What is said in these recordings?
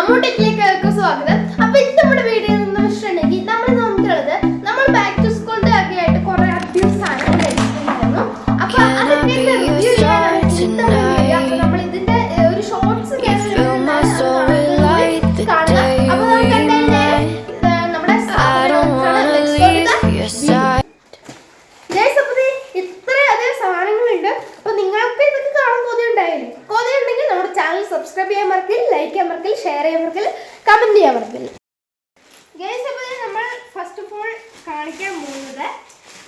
അമ്മൂട്ടിലേക്ക് സ്വാഗതം. അപ്പൊ ഇന്ന് നമ്മുടെ വീഡിയോ എന്ന് വെച്ചിട്ടുണ്ടെങ്കിൽ നമ്മൾ നോക്കുന്നത് നമ്മൾ ബാക്ക് ടു സ്കൂളിന്റെ ഒക്കെ ആയിട്ട് കുറെ അധികം സാധനങ്ങൾ മേടിച്ചിട്ടുണ്ടായിരുന്നു. അപ്പൊ അതൊക്കെ റിവ്യൂ ചെയ്യാനാണ് നമ്മൾ ഇതിന്റെ ഒരു ഷോർട്സ് കാണുക. അപ്പൊ നമ്മുടെ ഇത്രയധികം സാധനങ്ങളുണ്ട്. അപ്പൊ നിങ്ങൾക്ക് ഇതൊക്കെ കാണാൻ കൊതിയുണ്ടായില്ലേ? കൊതിയുണ്ടെങ്കിൽ നമ്മുടെ ചാനൽ സബ്സ്ക്രൈബ് ചെയ്യാൻ മറക്കില്ല, ലൈക്ക് ചെയ്യാൻ മറക്കില്ല, ഷെയർ ചെയ്യാൻ മറക്കില്ല, കമന്റ് ചെയ്യാൻ മറക്കില്ല. ഗൈസ്, അപ്പോൾ നമ്മൾ ഫസ്റ്റ് ഓഫ് ഓൾ കാണിക്കാൻ പോകുന്നത്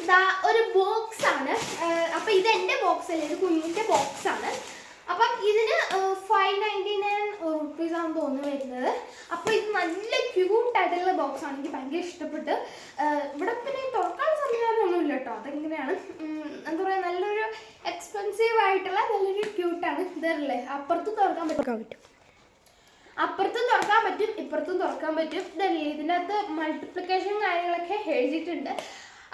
ഇതാ ഒരു ബോക്സ് ആണ്. അപ്പൊ ഇത് എൻ്റെ ബോക്സ് അല്ല, ഇത് കുഞ്ഞിൻ്റെ ബോക്സ് ആണ്. അപ്പം ഇതിന് 599 റുപ്പീസ് ആണെന്ന് തോന്നുന്നു വരുന്നത്. അപ്പോൾ ഇത് നല്ല ക്യൂട്ടായിട്ടുള്ള ബോക്സ് ആണ്, എനിക്ക് ഭയങ്കര ഇഷ്ടപ്പെട്ട്. ഇവിടെ പിന്നെ തുറക്കാൻ സംവിധാനമൊന്നുമില്ല കേട്ടോ, അതെങ്ങനെയാണ് എന്താ പറയുക, നല്ലൊരു എക്സ്പെൻസീവ് ആയിട്ടുള്ള നല്ലൊരു ക്യൂട്ടാണ്. ഇതല്ലേ, അപ്പുറത്തും തുറക്കാൻ പറ്റും, അപ്പുറത്തും തുറക്കാൻ പറ്റും, ഇപ്പുറത്തും തുറക്കാൻ പറ്റും. ഇതല്ലേ, ഇതിൻ്റെ അകത്ത് മൾട്ടിപ്ലിക്കേഷൻ കാര്യങ്ങളൊക്കെ എഴുതിയിട്ടുണ്ട്.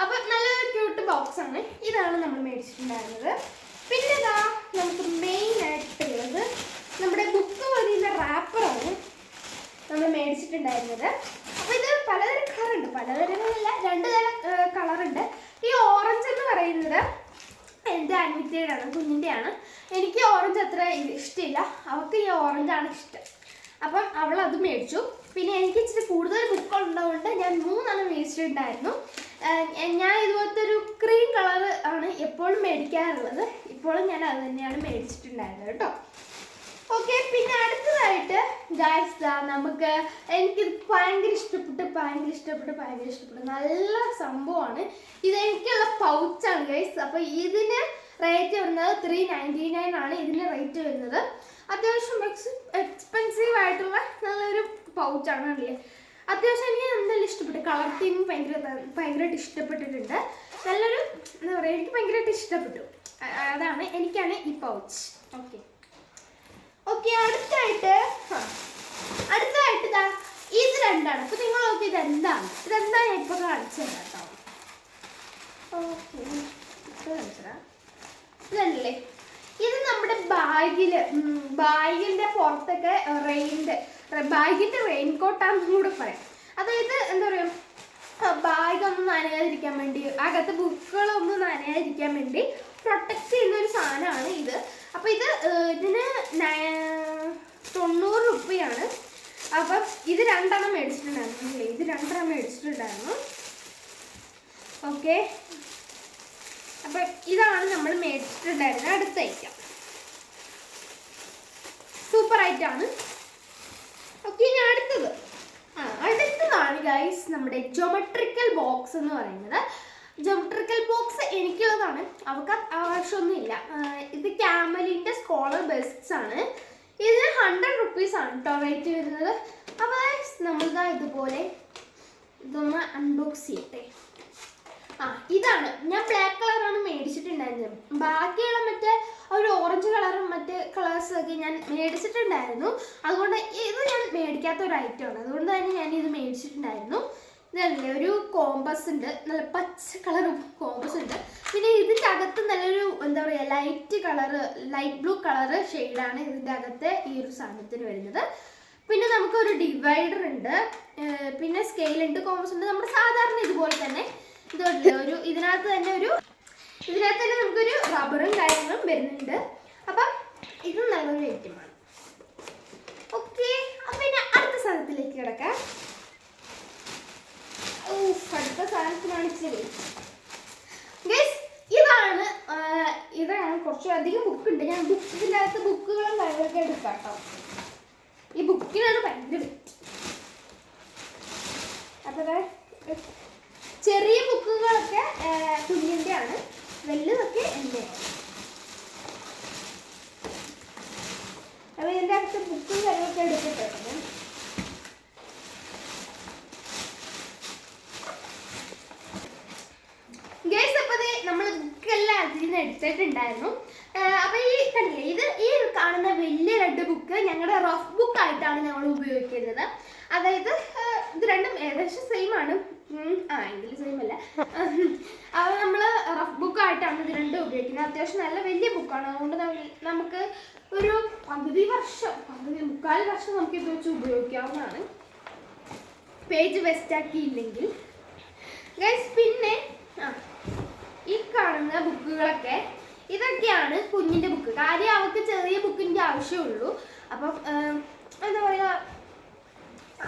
അപ്പം നല്ലൊരു ക്യൂട്ട് ബോക്സ് ആണ്. ഇതാണ് നമ്മൾ മേടിച്ചിട്ടുണ്ടായിരുന്നത്. പിന്നെ ഇതാ നമുക്ക് മെയിൻ ആയിട്ടുള്ളത് നമ്മുടെ ബുക്ക് പൊതിയുന്ന റാപ്പറാണ് നമ്മൾ മേടിച്ചിട്ടുണ്ടായിരുന്നത്. അപ്പോൾ ഇത് പലതരം കളറുണ്ട്, പലതരങ്ങളില്ല, 2 തരം കളറുണ്ട്. ഈ ഓറഞ്ച് എന്ന് പറയുന്നത് എൻ്റെ അനിയത്തിയുടെ ആണ്, കുഞ്ഞിൻ്റെയാണ്. എനിക്ക് ഓറഞ്ച് അത്ര ഇഷ്ടമില്ല, അവൾക്ക് ഈ ഓറഞ്ചാണ് ഇഷ്ടം. അപ്പം അവൾ അത് മേടിച്ചു. പിന്നെ എനിക്ക് ഇച്ചിരി കൂടുതൽ ബുക്കുള്ളതുകൊണ്ട് ഞാൻ 3 മേടിച്ചിട്ടുണ്ടായിരുന്നു. ഞാൻ ഇതുപോലത്തെ ഒരു ക്രീം കളർ ആണ് എപ്പോഴും മേടിക്കാറുള്ളത്. ഇപ്പോഴും ഞാൻ അത് തന്നെയാണ് മേടിച്ചിട്ടുണ്ടായിരുന്നത് കേട്ടോ. ഓക്കെ, പിന്നെ അടുത്തതായിട്ട് ഗൈസ് നമുക്ക് എനിക്കിത് ഭയങ്കര ഇഷ്ടപ്പെട്ടു നല്ല സംഭവമാണ്. ഇതെനിക്കുള്ള പൗച്ചാണ് ഗൈസ്. അപ്പോൾ ഇതിന് റേറ്റ് വരുന്നത് 399 ആണ് ഇതിന് റേറ്റ് വരുന്നത്. അത്യാവശ്യം എക്സ്പെൻസീവ് ആയിട്ടുള്ള നല്ലൊരു പൗച്ചാണ് അല്ലേ. അത്യാവശ്യം എനിക്ക് എന്തായാലും ഇഷ്ടപ്പെട്ടു. കളർ തീം ഭയങ്കരമായിട്ട് ഇഷ്ടപ്പെട്ടിട്ടുണ്ട്. നല്ലൊരു എന്താ പറയുക, എനിക്ക് ഭയങ്കരമായിട്ട് ഇഷ്ടപ്പെട്ടു. അതാണ് എനിക്കാണ് ഈ പൗച്ച്. ഓക്കെ, അടുത്തായിട്ട് ഇതാ ഇത് 2ആണ്. അപ്പോൾ നിങ്ങൾ നോക്കി ഇതെന്താണ് ഞാൻ ഇപ്പോൾ കാണിച്ചു തരാം കേട്ടോ. ഓക്കെ, ഇതല്ലേ, ഇത് നമ്മുടെ ബാഗിൻ്റെ പുറത്തൊക്കെ ബാഗിൻ്റെ റെയിൻകോട്ടാണെന്നും കൂടെ പറയാം. അതായത് എന്താ പറയുക, ബാഗൊന്നും നനയാതിരിക്കാൻ വേണ്ടി, അകത്ത് ബുക്കുകളൊന്നും നനയാതിരിക്കാൻ വേണ്ടി പ്രൊട്ടക്റ്റ് ചെയ്യുന്ന ഒരു സാധനമാണ് ഇത്. അപ്പോൾ ഇതിന് 90 രൂപയാണ്. അപ്പം ഇത് 2 മേടിച്ചിട്ടുണ്ടായിരുന്നു. ഓക്കെ, അപ്പം ഇതാണ് നമ്മൾ മേടിച്ചിട്ടുണ്ടായിരുന്നത്. അടുത്ത ഐറ്റം സൂപ്പർ ഐറ്റാണ്. ഓക്കെ, ഇനി അടുത്തതാണ് ഗൈസ് നമ്മുടെ ജോമെട്രിക്കൽ ബോക്സ് എന്ന് പറയുന്നത്. ജോമെട്രിക്കൽ ബോക്സ് എനിക്കുള്ളതാണ്, അവർക്ക് ആവശ്യമൊന്നുമില്ല. ഇത് ക്യാമലിൻ്റെ സ്കോളർ ബെസ്റ്റ്സ് ആണ്. ഇതിന് 100 റുപ്പീസ് ആണ് കേട്ടോ റേറ്റ് വരുന്നത്. അപ്പോൾ നമ്മളിതാ ഇതുപോലെ ഇതൊന്ന് അൺബോക്സ് ചെയ്യട്ടെ. ഇതാണ് ഞാൻ ബ്ലാക്ക് കളറാണ് മേടിച്ചിട്ടുണ്ടായിരുന്നത്. ബാക്കിയുള്ള മറ്റേ ഒരു ഓറഞ്ച് കളറും മറ്റ് കളേഴ്സൊക്കെ ഞാൻ മേടിച്ചിട്ടുണ്ടായിരുന്നു. അതുകൊണ്ട് ഇത് ഞാൻ മേടിക്കാത്ത ഒരു ഐറ്റമാണ്, അതുകൊണ്ട് തന്നെ ഞാൻ ഇത് മേടിച്ചിട്ടുണ്ടായിരുന്നു. ഇതല്ലേ, ഒരു കോമ്പസ് ഉണ്ട്, നല്ല പച്ച കളർ കോമ്പസ് ഉണ്ട്. പിന്നെ ഇതിൻ്റെ അകത്ത് നല്ലൊരു എന്താ പറയുക, ലൈറ്റ് ബ്ലൂ കളറ് ഷെയ്ഡാണ് ഇതിൻ്റെ അകത്ത് ഈ ഒരു സാധനത്തിന് വരുന്നത്. പിന്നെ നമുക്കൊരു ഡിവൈഡർ ഉണ്ട്, പിന്നെ സ്കെയിൽ ഉണ്ട്, കോമ്പസ് ഉണ്ട്. നമ്മുടെ സാധാരണ ഇതുപോലെ തന്നെ ഇതിനകത്ത് തന്നെ നമുക്കൊരു റബ്ബറും കാര്യങ്ങളും വരുന്നുണ്ട്. അപ്പം ഇത് നല്ലൊരു ഐറ്റമാണ്. ഓക്കെ, അപ്പം പിന്നെ അടുത്ത സാധനത്തിലേക്ക് കിടക്കാം. അടുത്ത സാധനത്തിനാണ് ഇച്ചിരി ഗൈസ്, ഇതാണ് കുറച്ചധികം ബുക്കുണ്ട്. ഞാൻ ഇതിൻ്റെ അകത്ത് ബുക്കുകളും കാര്യങ്ങളൊക്കെ എടുക്കാം കേട്ടോ. ഈ ബുക്കിനാണ് ഭയങ്കര അപ്പോൾ ചെറിയ ബുക്കുകളൊക്കെ കുഞ്ഞിൻ്റെ ആണ്, വലുതൊക്കെ എൻ്റെ ആണ്. അപ്പോൾ ഇതിൻ്റെ അകത്ത് ബുക്കും കാര്യങ്ങളൊക്കെ എടുത്തിട്ടുണ്ട്. ഗൈസ്, അപ്പോൾ നമ്മൾ ബുക്കെല്ലാം അതിൽ നിന്ന് എടുത്തിട്ടുണ്ടായിരുന്നു. അപ്പോൾ ഈ കണ്ടില്ലേ, ഈ കാണുന്ന വലിയ 2 ബുക്ക് ഞങ്ങളുടെ റഫ് ബുക്കായിട്ടാണ് ഞങ്ങൾ ഉപയോഗിക്കുന്നത്. അതായത് ഇത് രണ്ടും ഏകദേശം സെയിം ആണ്. എങ്കിലും സെയിം അല്ല. അത് നമ്മൾ റഫ് ബുക്കായിട്ടാണ് ഇത് രണ്ടും ഉപയോഗിക്കുന്നത്. അത്യാവശ്യം നല്ല വലിയ ബുക്കാണ്. അതുകൊണ്ട് നമുക്ക് ഒരു മുക്കാൽ വർഷം നമുക്ക് ഇത് വെച്ച് ഉപയോഗിക്കാവുന്നതാണ്, പേജ് വേസ്റ്റ് ആക്കിയില്ലെങ്കിൽ. ഗൈസ് പിന്നെ ഈ കാണുന്ന ബുക്കുകളൊക്കെ ഇതൊക്കെയാണ് കുഞ്ഞിൻ്റെ ബുക്ക്. കാര്യം അവർക്ക് ചെറിയ ബുക്കിൻ്റെ ആവശ്യമുള്ളൂ. അപ്പം എന്താ പറയുക,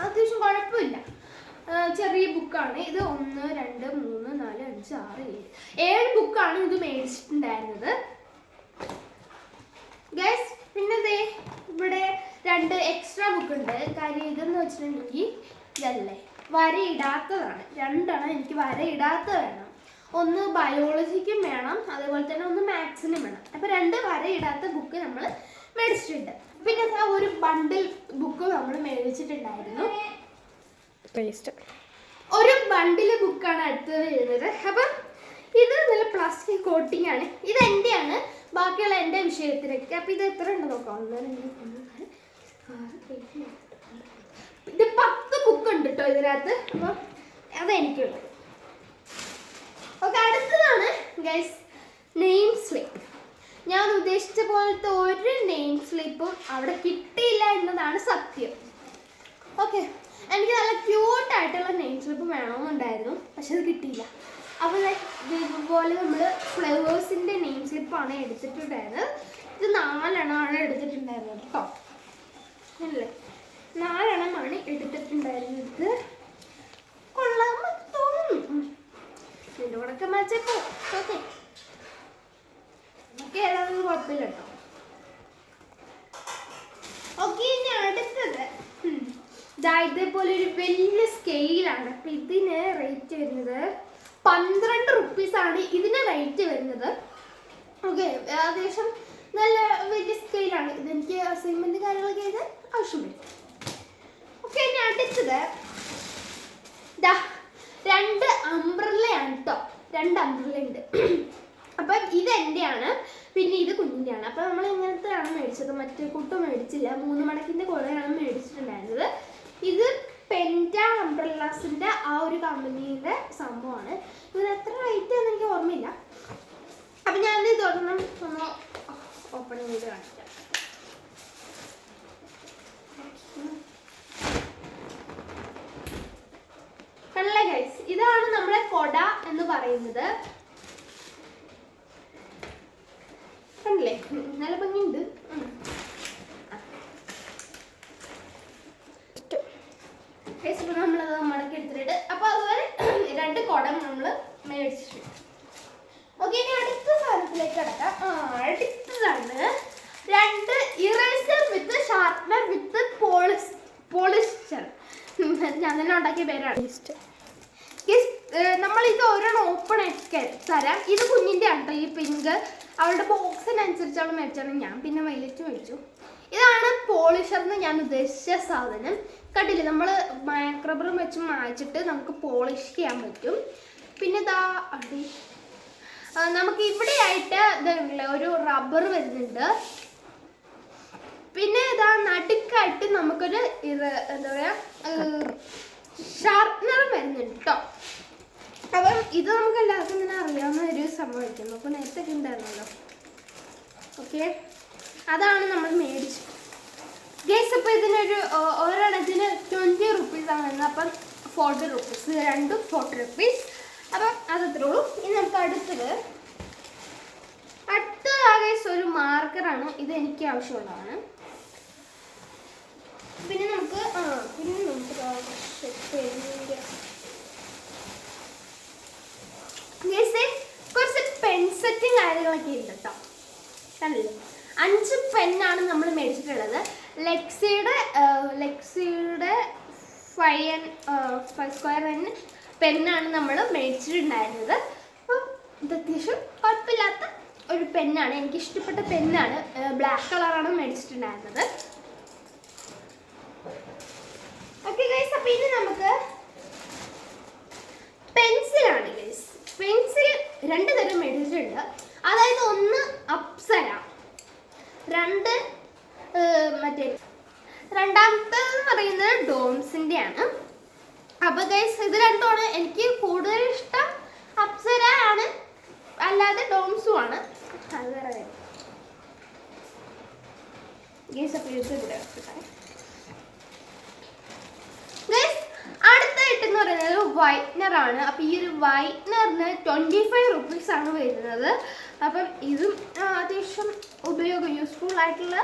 അത്യാവശ്യം കുഴപ്പമില്ല, ചെറിയ ബുക്കാണ് ഇത്. 1 2 3 4 5 6 7 ബുക്കാണ് ഇത് മേടിച്ചിട്ടുണ്ടായിരുന്നത് ഗൈസ്. പിന്നെ ഇവിടെ 2 എക്സ്ട്രാ ബുക്ക് ഉണ്ട്. കാര്യം ഇതെന്ന് വെച്ചിട്ടുണ്ടെങ്കിൽ ഇതല്ലേ വരയിടാത്തതാണ്. 2 എനിക്ക് വരയിടാത്ത വേണം. ഒന്ന് ബയോളജിക്കും വേണം, അതേപോലെ തന്നെ ഒന്ന് മാത്സിനും വേണം. അപ്പോൾ 2 വരയിടാത്ത ബുക്ക് നമ്മൾ മേടിച്ചിട്ടുണ്ട്. പിന്നെ ഒരു ബണ്ടിൽ ബുക്ക് നമ്മൾ മേടിച്ചിട്ടുണ്ടായിരുന്നു. ഒരു ബണ്ടിൽ ബുക്കാണ് അടുത്തത് വരുന്നത്. അപ്പം ഇത് നല്ല പ്ലാസ്റ്റിക് കോട്ടിംഗ് ആണ്. ഇത് എൻ്റെയാണ്, ബാക്കിയുള്ള എൻ്റെ വിഷയത്തിനൊക്കെ. അപ്പം ഇത് എത്ര ഉണ്ട് നോക്കാം. 1 2 3 4 5 ഇത് 10 ബുക്ക് ഉണ്ട് കേട്ടോ ഇതിനകത്ത്. അപ്പം അതെനിക്കുള്ളത്. ഓക്കെ, അടുത്തതാണ് ഗൈസ് നെയിം സ്ലിപ്പ്. ഞാൻ ഉദ്ദേശിച്ച പോലത്തെ ഒരു നെയിം സ്ലിപ്പും അവിടെ കിട്ടിയില്ല എന്നതാണ് സത്യം. ഓക്കെ, എനിക്ക് നല്ല ക്യൂട്ടായിട്ടുള്ള നെയിം സ്ലിപ്പ് വേണമെന്നുണ്ടായിരുന്നു, പക്ഷെ അത് കിട്ടിയില്ല. അപ്പോൾ ഇതുപോലെ നമ്മൾ ഫ്ലവേഴ്സിൻ്റെ നെയിം സ്ലിപ്പാണ് എടുത്തിട്ടുണ്ടായിരുന്നത്. ഇത് 4 എണ്ണമാണ് എടുത്തിട്ടുണ്ടായിരുന്നത് കേട്ടോ. അല്ലേ, 4 എണ്ണമാണ് എടുത്തിട്ടുണ്ടായിരുന്നത്. കൊള്ളാമെന്ന് തോന്നുന്നു. ഇതിൻ്റെ കൂടെ മച്ചപ്പോ ഓക്കെ, നമുക്ക് ഏതാണെന്ന് കുഴപ്പമില്ല കേട്ടോ. ഓക്കെ, ഇനി അടുത്തത് ഇതേപോലെ ഒരു വലിയ സ്കെയിലാണ്. അപ്പം ഇതിന് റേറ്റ് വരുന്നത് 12 റുപ്പീസാണ് ഇതിന് റേറ്റ് വരുന്നത്. ഓക്കെ, ഏകദേശം നല്ല വലിയ സ്കെയിലാണ്. ഇതെനിക്ക് അസൈൻമെൻറ്റ് കാര്യങ്ങളൊക്കെ ചെയ്ത് ആവശ്യം വരും. ഓക്കെ, ഇനി അടുത്തത് 2 അംബ്രല്ലയാണ് കേട്ടോ. 2 അംബ്രല്ല ഉണ്ട്. അപ്പം ഇത് എൻ്റെയാണ്, പിന്നെ ഇത് കുഞ്ഞിൻ്റെയാണ്. അപ്പം നമ്മൾ ഇങ്ങനത്തെയാണ് മേടിച്ചത്, മറ്റേ കുട്ട മേടിച്ചില്ല. 3 മടക്കിൻ്റെ കുടയാണ് മേടിച്ചിട്ടുണ്ടായിരുന്നത്. ഇത് പെൻറ്റ അംബ്രല്ലാസിൻ്റെ ആ ഒരു കമ്പനിയുടെ സംഭവമാണ്. ഇതിന് എത്ര റേറ്റ് എന്ന് എനിക്ക് ഓർമ്മയില്ല. അപ്പം ഞാൻ ഇതൊരെണ്ണം ഒന്ന് ഓപ്പൺ ചെയ്ത് കാണിക്കാം. കണ്ടില്ലേ ഗൈസ്, ഇതാണ് നമ്മുടെ കൊട എന്ന് പറയുന്നത്. കണ്ടില്ലേ, നല്ല ഭംഗിയുണ്ട്. നമ്മളത് മടക്കി എടുത്തിട്ട് അപ്പൊ അതുപോലെ 2 കുടം നമ്മൾ മേടിച്ചിട്ടുണ്ട്. ഓക്കെ, ഇനി അടുത്ത സാധനത്തിലേക്ക് കിടക്കാം. അടുത്തതാണ് 2 ഇറേസർ വിത്ത് ഷാർപ്നർ വിത്ത് പോളിസ്റ്റർ. ഞാൻ തന്നെ ഉണ്ടാക്കിയ പേരാണ്. നമ്മൾ ഇത് ഒരെണ്ണം ഓപ്പൺ ആക്കി തരാം. ഇത് കുഞ്ഞിൻ്റെ ആണ് ഈ പിങ്ക്. അവളുടെ ബോക്സിനനുസരിച്ചാണ് മേടിച്ചാണ്. ഞാൻ പിന്നെ വൈലറ്റ് മേടിച്ചു. ഇതാണ് പോളിഷർ എന്ന് ഞാൻ ഉദ്ദേശിച്ച സാധനം. കണ്ടില്ലേ, നമ്മൾ മാക്രബറും വെച്ച് മായ്ച്ചിട്ട് നമുക്ക് പോളിഷ് ചെയ്യാൻ പറ്റും. പിന്നെ നമുക്ക് ഇവിടെ ആയിട്ട് ഇതുണ്ടല്ലോ ഒരു റബ്ബർ വരുന്നുണ്ട്. പിന്നെ നടുക്കായിട്ട് നമുക്കൊരു എന്താ പറയുക ഷാർപ്നർ വരുന്നുണ്ട് കേട്ടോ. അപ്പം ഇത് നമുക്ക് എല്ലാവർക്കും ഇങ്ങനെ അറിയാവുന്ന ഒരു സംഭവമായിരിക്കും. അപ്പോൾ നേരത്തെ ഉണ്ടായിരുന്നല്ലോ. ഓക്കെ, അതാണ് നമ്മൾ മേടിച്ചത് ഗൈസ്. അപ്പോൾ ഇതിനൊരു ഒരെണ്ണത്തിന് 20 റുപ്പീസാണ് വരുന്നത്. അപ്പം 40 റുപ്പീസ്, രണ്ടും 40 റുപ്പീസ്. അപ്പം അതത്രേ ഉള്ളൂ. ഇനി നമുക്ക് അടുത്തത് ഗൈസ് ഒരു മാർക്കറാണ്. ഇത് എനിക്ക് ആവശ്യമുള്ളതാണ്. പിന്നെ നമുക്ക് കുറച്ച് പെൻസെറ്റും കാര്യങ്ങളൊക്കെ ഉണ്ട് കേട്ടോ. കണ്ടില്ലേ, 5 പെന്നാണ് നമ്മൾ മേടിച്ചിട്ടുള്ളത്. ലെക്സിയുടെ 5 സ്ക്വയർ പെന്നാണ് നമ്മൾ മേടിച്ചിട്ടുണ്ടായിരുന്നത്. അപ്പം ഇത് അത്യാവശ്യം കുഴപ്പമില്ലാത്ത ഒരു പെന്നാണ്, എനിക്കിഷ്ടപ്പെട്ട പെന്നാണ്. ബ്ലാക്ക് കളറാണ് മേടിച്ചിട്ടുണ്ടായിരുന്നത്. ഓക്കെ ഗൈസ്, അപ്പം ഇനി നമുക്ക് പെൻസിലാണ് ഗൈസ്. പെൻസിൽ 2 തരം മേടിച്ചിട്ടുണ്ട്. അതായത് ഒന്ന് അപ്സര, 2 മറ്റേ രണ്ടാമത്തേന്ന് പറയുന്നത് ഡോംസിൻ്റെ ആണ്. അപ്പൊ ഗൈസ് ഇത് രണ്ടുമാണ് എനിക്ക് കൂടുതൽ ഇഷ്ടം. അപ്സര ആണ്, അല്ലാതെ ഡോംസും ആണ്. അത് വേറെ കാര്യം. ഗൈസ് അപ്പോൾ ഇത് ഇവിടെ വെച്ചിട്ടാണ്. അടുത്തായിട്ടെന്ന് പറയുന്നത് വൈറ്റ്നർ ആണ്. അപ്പം ഈ ഒരു വൈറ്റ്നറിന് 25 റുപ്പീസ് ആണ് വരുന്നത്. അപ്പം ഇതും അത്യാവശ്യം യൂസ്ഫുൾ ആയിട്ടുള്ള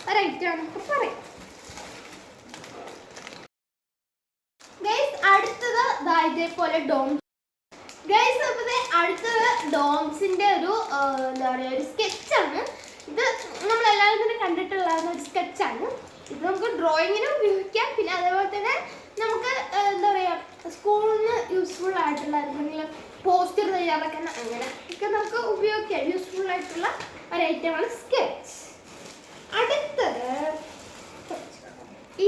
ഒരു ഐറ്റം ആണെന്നൊക്കെ പറയാം. ഗൈസ് അടുത്തത് ഇതേപോലെ ഗൈസ് അപ്പോൾ അടുത്തത് ഡോംസിന്റെ ഒരു എന്താ പറയുക ഒരു സ്കെച്ചാണ്. ഇത് നമ്മളെല്ലാവരും തന്നെ കണ്ടിട്ടുള്ള ഒരു സ്കെച്ചാണ്. ഇത് നമുക്ക് ഡ്രോയിങ്ങിന് ഉപയോഗിക്കാം. പിന്നെ അതേപോലെ തന്നെ നമുക്ക് എന്താ പറയുക സ്കൂളിൽ നിന്ന് യൂസ്ഫുൾ ആയിട്ടുള്ള എന്തെങ്കിലും പോസ്റ്റർ തയ്യാറാക്കാൻ അങ്ങനെ ഒക്കെ നമുക്ക് ഉപയോഗിക്കാം. യൂസ്ഫുൾ ആയിട്ടുള്ള ഒരു ഐറ്റമാണ് സ്കെച്ച്. അടുത്തത്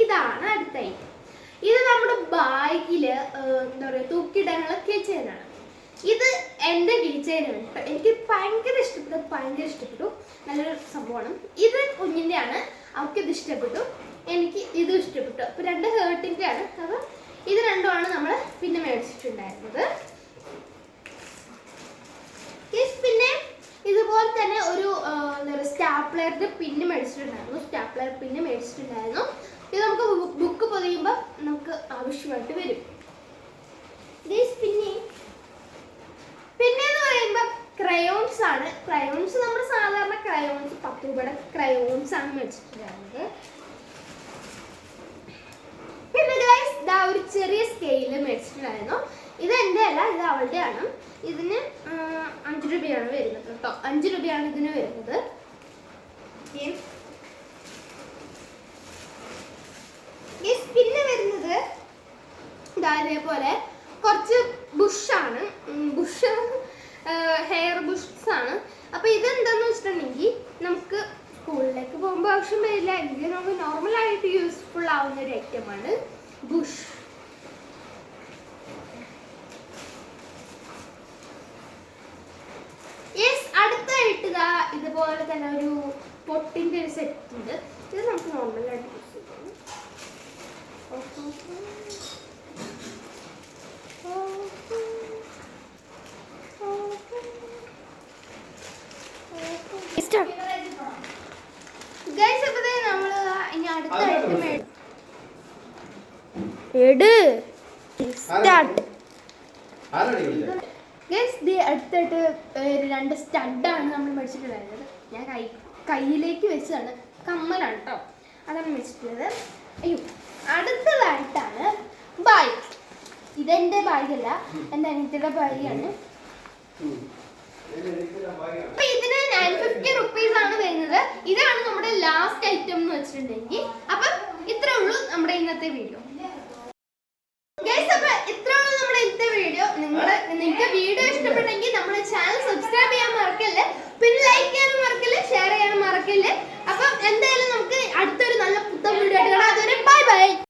ഇതാണ് അടുത്ത ഐറ്റം. ഇത് നമ്മുടെ ബാഗിൽ എന്താ പറയുക തൂക്കിയിടാനുള്ള കീ ചെയിനാണ്. ഇത് എൻ്റെ കീ ചെയിനാണ് കേട്ടോ. എനിക്ക് ഭയങ്കര ഇഷ്ടപ്പെട്ടു. നല്ലൊരു സംഭവമാണ്. ഇത് കുഞ്ഞിൻ്റെയാണ്, അവൾക്കിത് ഇഷ്ടപ്പെട്ടു, എനിക്ക് ഇതും ഇഷ്ടപ്പെട്ടു. അപ്പോൾ 2 ഹേർട്ടിൻ്റെ ആണ്. അപ്പോൾ ഇത് രണ്ടുമാണ് നമ്മൾ പിന്നെ മേടിച്ചിട്ടുണ്ടായിരുന്നത്. പിന്നെ ഇതുപോലെ തന്നെ ഒരു എന്താ പറയുക സ്റ്റാപ്ലറിൻ്റെ പിന്ന് മേടിച്ചിട്ടുണ്ടായിരുന്നു. ഇത് നമുക്ക് ബുക്ക് പൊതിയുമ്പോൾ നമുക്ക് ആവശ്യമായിട്ട് വരും. പിന്നെന്ന് പറയുമ്പോൾ ക്രയോൺസ് ആണ്. ക്രയോൺസ് നമ്മൾ സാധാരണ ക്രയോൺസ് 10 രൂപയുടെ ക്രയോൺസ് ആണ് മേടിച്ചിട്ടുണ്ടായിരുന്നത്. പിന്നെ ഗൈസ് ഒരു ചെറിയ സ്കെയില് മേടിച്ചിട്ടുണ്ടായിരുന്നു. ഇത് എൻ്റെ അല്ല, ഇത് അവളുടെ ആണ്. ഇതിന് 5 രൂപയാണ് വരുന്നത് കേട്ടോ. 5 രൂപയാണ് ഇതിന് വരുന്നത്. പിന്നെ വരുന്നത് ഇതേപോലെ കുറച്ച് ബുഷാണ്. ഹെയർ ബുഷസ് ആണ്. അപ്പോൾ ഇതെന്താണെന്ന് വെച്ചിട്ടുണ്ടെങ്കിൽ നമുക്ക് സ്കൂളിലേക്ക് പോകുമ്പോൾ ആവശ്യം വരില്ല, എങ്കിൽ നമുക്ക് നോർമലായിട്ട് യൂസ്ഫുൾ ആവുന്ന ഒരു ഐറ്റമാണ് ബുഷ്. അടുത്തായിട്ട് ഇതുപോലെ തന്നെ ഒരു പൊട്ടിൻ്റെ ഒരു സെറ്റ് ഉണ്ട്. ഇത് നമുക്ക് നോർമലായിട്ട് യൂസ് ചെയ്യാം. അടുത്തായിട്ട് 2 സ്റ്റഡാണ് നമ്മൾ മേടിച്ചിട്ടുണ്ടായിരുന്നത്. ഞാൻ കയ്യിലേക്ക് വെച്ചതാണ്, കമ്മലാണ് കേട്ടോ, അതാണ് മേടിച്ചിട്ടുള്ളത്. അടുത്തതായിട്ടാണ് ബാഗ്. ഇതെന്റെ ബാഗല്ല, എൻ്റെ അനിയത്തിയുടെ ബാഗാണ്. അപ്പൊ ഇതിന് 950 റുപ്പീസ് ആണ് വരുന്നത്. ഇതാണ് നമ്മുടെ ലാസ്റ്റ് ഐറ്റം എന്ന് വെച്ചിട്ടുണ്ടെങ്കിൽ. അപ്പൊ ഇത്രേ ഉള്ളൂ നമ്മുടെ ഇന്നത്തെ വീഡിയോ. അപ്പൊ ഇത്രേ ഉള്ളൂ നമ്മുടെ ഇന്നത്തെ വീഡിയോ. നിങ്ങൾക്ക് വീഡിയോ ഇഷ്ടപ്പെട്ടെങ്കിൽ നമ്മുടെ ചാനൽ സബ്സ്ക്രൈബ് ചെയ്യാൻ മറക്കല്ലേ. പിന്നെ ലൈക്ക് ചെയ്യാൻ